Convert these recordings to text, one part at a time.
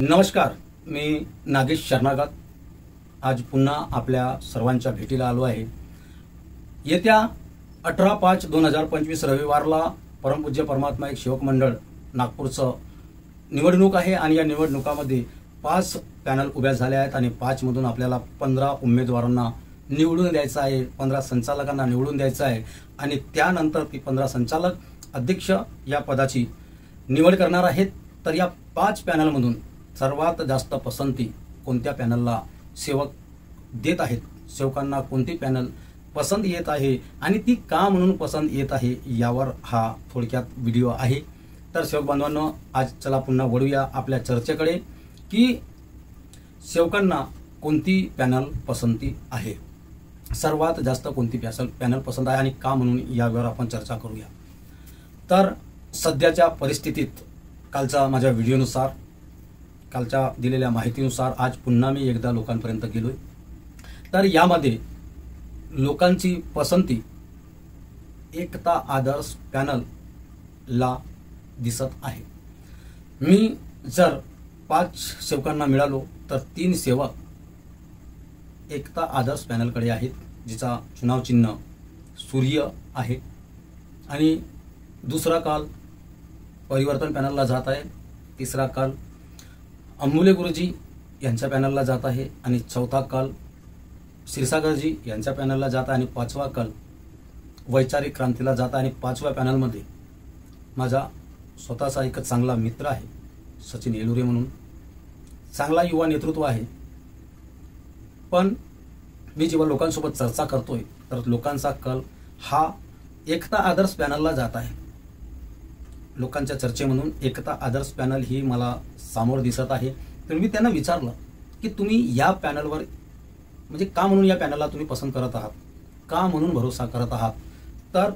नमस्कार, मी नागेश शरणागत आज पुन्हा आपल्या सर्वांच्या भेटीला आलो आहे। येत्या 18/5/2025 रविवारला परमपूज्य परमात्मा एक सेवक मंडळ नागपूरचं निवडणूक आहे आणि या निवडणुकामध्ये 5 पॅनल उभ्या झाले आहेत आणि 5 मधून आपल्याला 15 उमेदवारांना निवडून द्यायचं आहे, 15 संचालकांना निवडून द्यायचं आहे आणि त्यानंतर ती 15 संचालक अध्यक्ष या पदाची निवड करणार आहेत। तर या 5 पॅनलमधून सर्वात जास्त पसंती कोणत्या पॅनलला सेवक देत आहेत, सेवकांना कोणती पॅनल पसंत येत आहे आणि ती का म्हणून पसंत येत आहे यावर हा थोडक्यात व्हिडिओ आहे। तर सेवक बांधवांनो, आज चला पुन्हा वळूया आपल्या चर्चेकडे की सेवकांना कोणती पॅनल पसंती आहे, सर्वात जास्त कोणती पॅनल पसंत आहे आणि का म्हणून यावर आपण चर्चा करूया। तर सध्याच्या परिस्थितीत कालच्या माझ्या व्हिडिओनुसार, कालच्या दिलेल्या माहितीनुसार आज पुन्हा मी एकदा लोकांपर्यंत गेलोय। तर यामध्ये लोकांची पसंती एकता आदर्श पॅनलला दिसत आहे। मी जर 5 सेवकांना मिळालो तर 3 सेवक एकता आदर्श पॅनलकडे आहेत, जिचा चुनाव चिन्ह सूर्य आहे आणि दुसरा काल परिवर्तन पॅनलला जात आहे, तिसरा काल अमूल्य गुरुजी यांच्या पॅनलला जात आहे आणि चौथा काल क्षीरसागरजी यांच्या पॅनलला जात आहे आणि 5वा काल वैचारिक क्रांतीला जात आहे। आणि 5व्या पॅनलमध्ये माझा स्वतःचा एक चांगला मित्र आहे, सचिन येलुरे म्हणून, चांगला युवा नेतृत्व आहे। पण मी जेव्हा लोकांसोबत चर्चा करतोय तर लोकांचा कल हा एकता आदर्श पॅनलला जात आहे। लोकांच्या चर्चेमधून एकता आदर्श पॅनल ही मला समोर दिसत आहे। तर मी त्यांना विचारलं की तुम्ही या पॅनलवर म्हणजे का म्हणून या पॅनलला तुम्ही पसंत करत आहात, का म्हणून भरोसा करत आहात। तर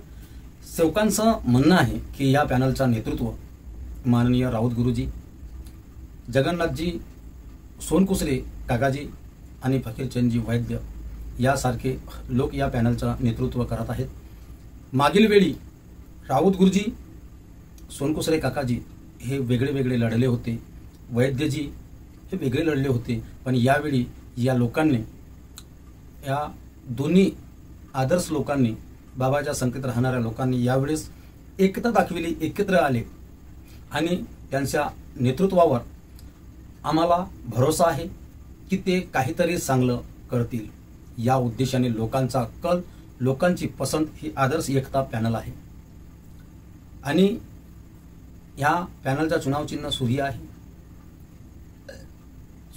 सेवकांचं म्हणणं आहे की या पॅनलचा नेतृत्व माननीय राऊत गुरुजी, जगन्नाथजी सोनकुसरे काकाजी आणि फकीरचंदजी वैद्य यासारखे लोक या पॅनलचं नेतृत्व करत आहेत। मागील वेळी राऊत गुरुजी, सोनकुसरे काकाजी हे वेगळे वेगळे लढले होते, वैद्यजी हे वेगळे लढले होते, पण यावेळी या लोकांनी, या दोन्ही आदर्श लोकांनी, बाबाच्या संकेत राहणाऱ्या लोकांनी यावेळेस एकता दाखविली, एकत्र आले आणि त्यांच्या नेतृत्वावर आम्हाला भरोसा आहे की ते काहीतरी चांगलं करतील। या उद्देशाने लोकांचा कल, लोकांची पसंत ही आदर्श एकता पॅनल आहे आणि ह्या पॅनलचा चुनाव चिन्ह सूर्य आहे।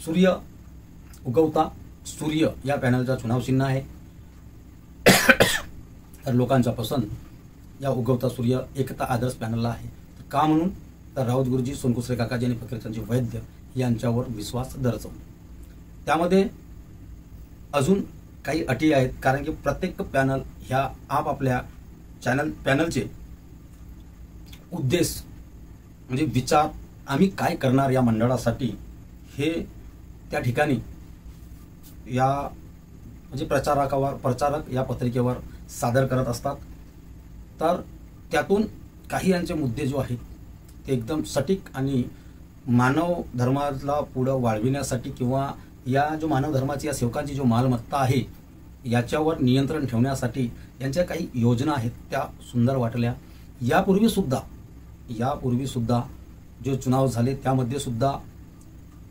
सूर्य उगवता सूर्य या पॅनलचा चुनाव चिन्ह आहे। तर लोकांचा पसंत या उगवता सूर्य एकता आदर्श पॅनलला आहे। का म्हणून तर राऊत गुरुजी, सोनकुसरे काकाजी आणि फकीरचंदजी वैद्य यांच्यावर विश्वास दर्शवून। त्यामध्ये अजून काही अटी आहेत, कारण की प्रत्येक पॅनल ह्या आपापल्या पॅनलचे उद्देश म्हणजे विचार, आम्ही काय करणार या मंडळासाठी, हे त्या ठिकाणी या म्हणजे प्रचारक या पत्रिकेवर सादर करत असतात। तर त्यातून काही यांचे मुद्दे जो आहेत ते एकदम सटीक आणि मानव धर्माला पुढे वाढविण्यासाठी किंवा या जो मानव धर्माची, या सेवकांची जो मालमत्ता आहे याच्यावर नियंत्रण ठेवण्यासाठी यांच्या काही योजना आहेत, त्या सुंदर वाटल्या। यापूर्वी सुद्धा जो चुनाव झाले त्यामध्ये सुद्धा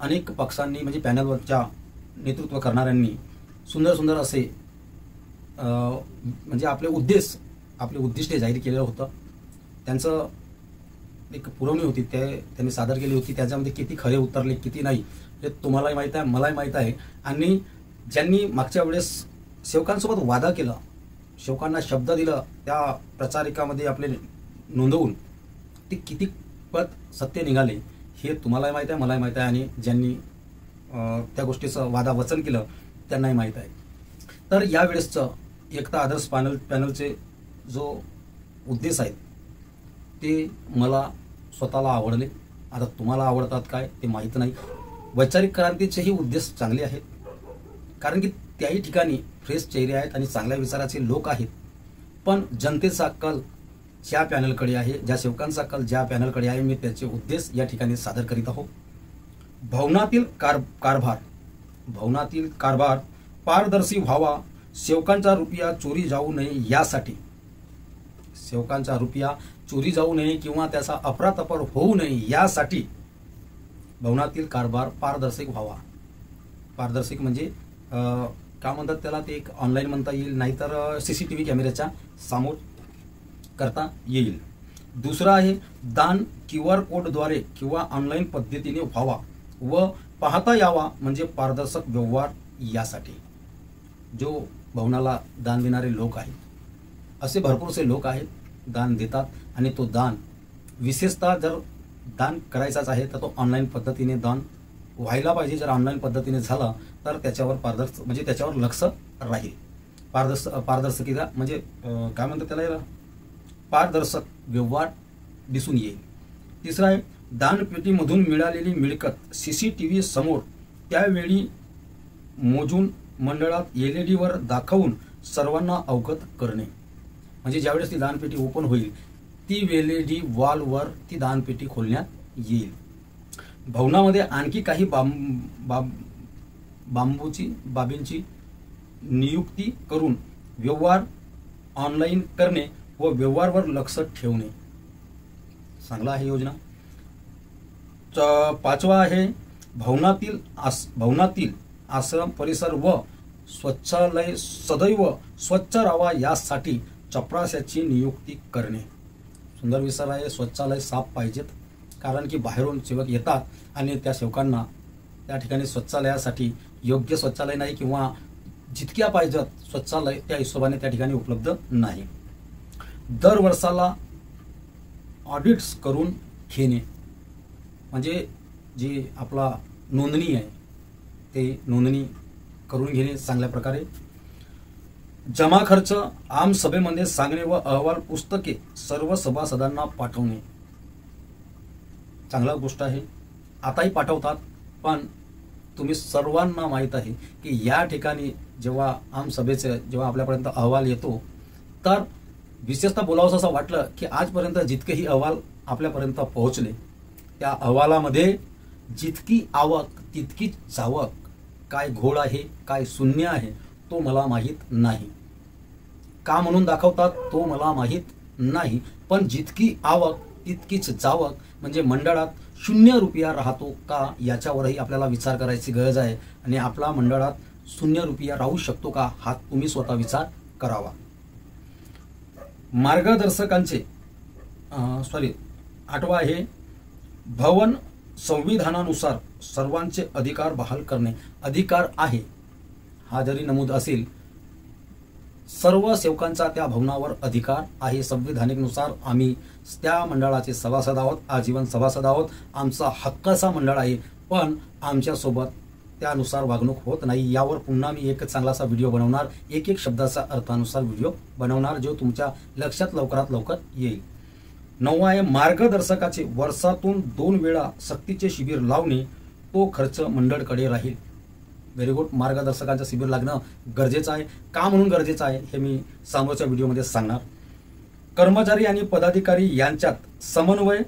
अनेक पक्षांनी म्हणजे पॅनलवरच्या नेतृत्व करणाऱ्यांनी सुंदर सुंदर असे म्हणजे आपले उद्दिष्टे जाहीर केलेलं होतं। त्यांचं एक पुरवणी होती, त्यांनी सादर केली होती। त्याच्यामध्ये किती खरे उतरले किती नाही हे तुम्हालाही माहीत आहे, मलाही माहीत आहे। आणि ज्यांनी मागच्या वेळेस सेवकांसोबत वादा केला, सेवकांना शब्द दिला, त्या प्रचारिकामध्ये आपले नोंदवून ते किती पद सत्य निघाले हे तुम्हालाही माहीत आहे, मलाही माहीत आहे आणि ज्यांनी त्या गोष्टीचं वादा वचन केलं त्यांनाही माहीत आहे। तर यावेळेसचं एकता आदर्श पॅनलचे जो उद्देश आहेत ते मला स्वतःला आवडले। आता तुम्हाला आवडतात काय ते माहीत नाही। वैचारिक क्रांतीचेही उद्देश चांगले आहेत, कारण की त्याही ठिकाणी फ्रेश चेहरे आहेत आणि चांगल्या विचाराचे लोक आहेत। पण जनतेचा कल ज्या पॅनलकडे आहे, ज्या सेवकांचा कल ज्या पॅनलकडे आहे, मी त्याचे उद्देश या ठिकाणी सादर करीत आहोत। भवनातील कारभार पारदर्शी व्हावा, सेवकांचा रुपया चोरी जाऊ नये यासाठी, सेवकांचा रुपया चोरी जाऊ नये किंवा त्याचा अफरातफर होऊ नये यासाठी भवनातील कारभार पारदर्शक व्हावा. पारदर्शक म्हणजे काय म्हणतात त्याला, ते एक ऑनलाईन म्हणता येईल, नाहीतर CCTV कॅमेऱ्याच्या समोर करता येईल. दुसरा आहे दान QR कोडद्वारे किंवा ऑनलाईन पद्धतीने व्हावा व पाहता यावा, म्हणजे पारदर्शक व्यवहार यासाठी. जो भवनाला दान देणारे लोक आहेत, असे भरपूरसे लोक आहेत, दान देतात आणि तो दान विशेषतः जर दान करायचाच आहे तर तो ऑनलाईन पद्धतीने दान व्हायला पाहिजे. जर ऑनलाईन पद्धतीने झाला तर त्याच्यावर म्हणजे त्याच्यावर लक्ष राहील. पारदर्शकता म्हणजे काय म्हणतात त्याला, पारदर्शक व्यवहार दिसून येईल. तिसरा आहे दानपेटीमधून मिळालेली मिळकत CCTV समोर त्यावेळी मोजून मंडळात LED वर दाखवून सर्वांना अवगत करणे. म्हणजे ज्यावेळेस ती दानपेटी ओपन होईल ती LED वॉलवर ती दानपेटी खोलण्यात येईल. भवनामध्ये आणखी काही बाबींची नियुक्ती करून व्यवहार ऑनलाईन करणे व व्यवहारावर लक्ष ठेवणे. चांगला आहे योजना. पाचवा आहे भवनातील आश्रम परिसर व स्वच्छालय सदैव स्वच्छ राहावा यासाठी चपराशाची नियुक्ती करणे. सुंदर विचार आहे. स्वच्छालय साफ पाहिजेत, कारण की बाहेरून सेवक येतात आणि त्या सेवकांना त्या ठिकाणी स्वच्छालयासाठी योग्य स्वच्छालय नाही किंवा जितक्या पाहिजेत स्वच्छालय त्या हिशोबाने त्या ठिकाणी उपलब्ध नाही. दर वर्षाला ऑडिट्स करून घेणे, म्हणजे जी आपला नोंदणी आहे ते नोंदणी करून घेणे चांगल्या प्रकारे. जमा खर्च आम सभेमध्ये सांगणे व अहवाल पुस्तके सर्व सभासदांना पाठवणे. चांगला गोष्ट आहे. आताही पाठवतात, पण तुम्ही सर्वांना माहीत आहे की या ठिकाणी जेव्हा आम सभेचे जेव्हा आपल्यापर्यंत अहवाल येतो तर विशेषतः बोलावंसं असं वाटलं की आजपर्यंत जितकेही अहवाल आपल्यापर्यंत पोहोचले त्या अहवालामध्ये जितकी आवक तितकीच जावक, काय घोळ आहे काय शून्य आहे तो मला माहीत नाही. का म्हणून दाखवतात तो मला माहीत नाही, पण जितकी आवक तितकीच जावक, म्हणजे मंडळात 0 रुपया राहतो का याच्यावरही आपल्याला विचार करायची गरज आहे. आणि आपला मंडळात 0 रुपया राहू शकतो का हा तुम्ही स्वतः विचार करावा. मार्गदर्शकांचे 8वा आहे भवन संविधानानुसार सर्वांचे अधिकार बहाल करणे. अधिकार आहे हा जरी नमूद असेल, सर्व सेवकांचा त्या भवनावर अधिकार आहे. संविधानिकनुसार आम्ही त्या मंडळाचे सभासद आहोत, आजीवन सभासद आहोत. आमचा हक्काचा मंडळ आहे, पण आमच्यासोबत त्यानुसार वागणूक होत नाही. यावर पुन्हा मी एक चांगलासा व्हिडिओ बनवणार, एक अर्थानुसार व्हिडिओ बनवणार, जो तुमच्या लक्षात लवकरात लवकर येईल. 9 आहे मार्गदर्शकाचे वर्षातून 2 वेळा सक्तीचे शिबिर लावणे, तो खर्च मंडळकडे राहील. Very good. मार्गदर्शकांचं शिबिर लागणं गरजेचं आहे. का म्हणून गरजेचं आहे हे मी समोरच्या व्हिडिओमध्ये सांगणार. कर्मचारी आणि पदाधिकारी यांच्यात समन्वय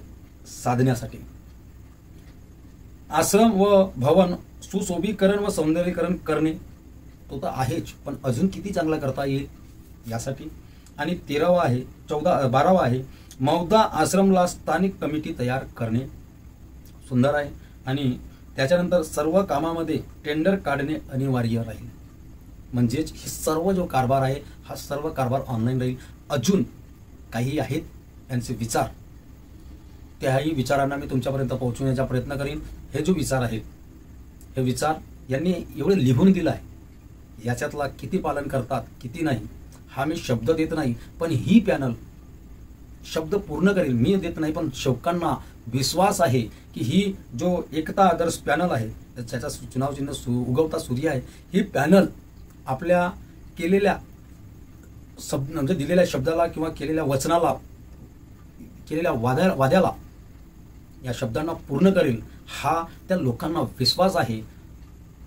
साधण्यासाठी आश्रम व भवन सुशोभीकरण व सौंदर्यीकरण करणे, तो तर आहेच, पण अजून किती चांगला करता येईल यासाठी. आणि 12वा आहे मौदा आश्रमला स्थानिक कमिटी तयार करणे. सुंदर आहे. आणि त्याच्यानंतर सर्व कामामध्ये टेंडर काढणे अनिवार्य राहील. म्हणजेच हे सर्व जो कारभार आहे हा सर्व कारभार ऑनलाईन राहील. अजून काही आहेत यांचे विचार, त्याही विचारांना मी तुमच्यापर्यंत पोहोचवण्याचा प्रयत्न करीन. हे जो विचार आहेत हे विचार यांनी एवढे लिहून दिलं आहे, याच्यातला किती पालन करतात किती नाही हा मी शब्द देत नाही, पण ही पॅनल शब्द पूर्ण करेल. मी देत नाही, पण सेवकांना विश्वास आहे की ही जो एकता आदर्श पॅनल आहे त्याचा चुनाव चिन्ह उगवता सूर्य आहे. ही पॅनल आपल्या केलेल्या म्हणजे दिलेल्या शब्दाला किंवा केलेल्या वचनाला, केलेल्या वाद्याला, या शब्दांना पूर्ण करेल हा त्या लोकांना विश्वास आहे.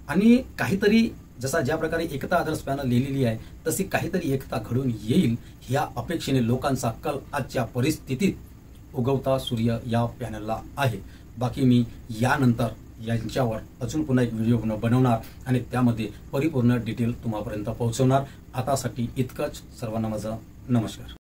आणि काहीतरी जसा ज्या प्रकारे एकता आदर्श पॅनल लिहिलेली आहे तशी काहीतरी एकता घडून येईल ह्या अपेक्षेने लोकांचा कल आजच्या परिस्थितीत उगवता सूर्य या पॅनलला आहे. बाकी मी यानंतर यांच्यावर अजून पुन्हा एक व्हिडिओ बनवणार आणि त्यामध्ये परिपूर्ण डिटेल तुम्हापर्यंत पोहोचवणार. आतासाठी इतकंच. सर्वांना माझा नमस्कार.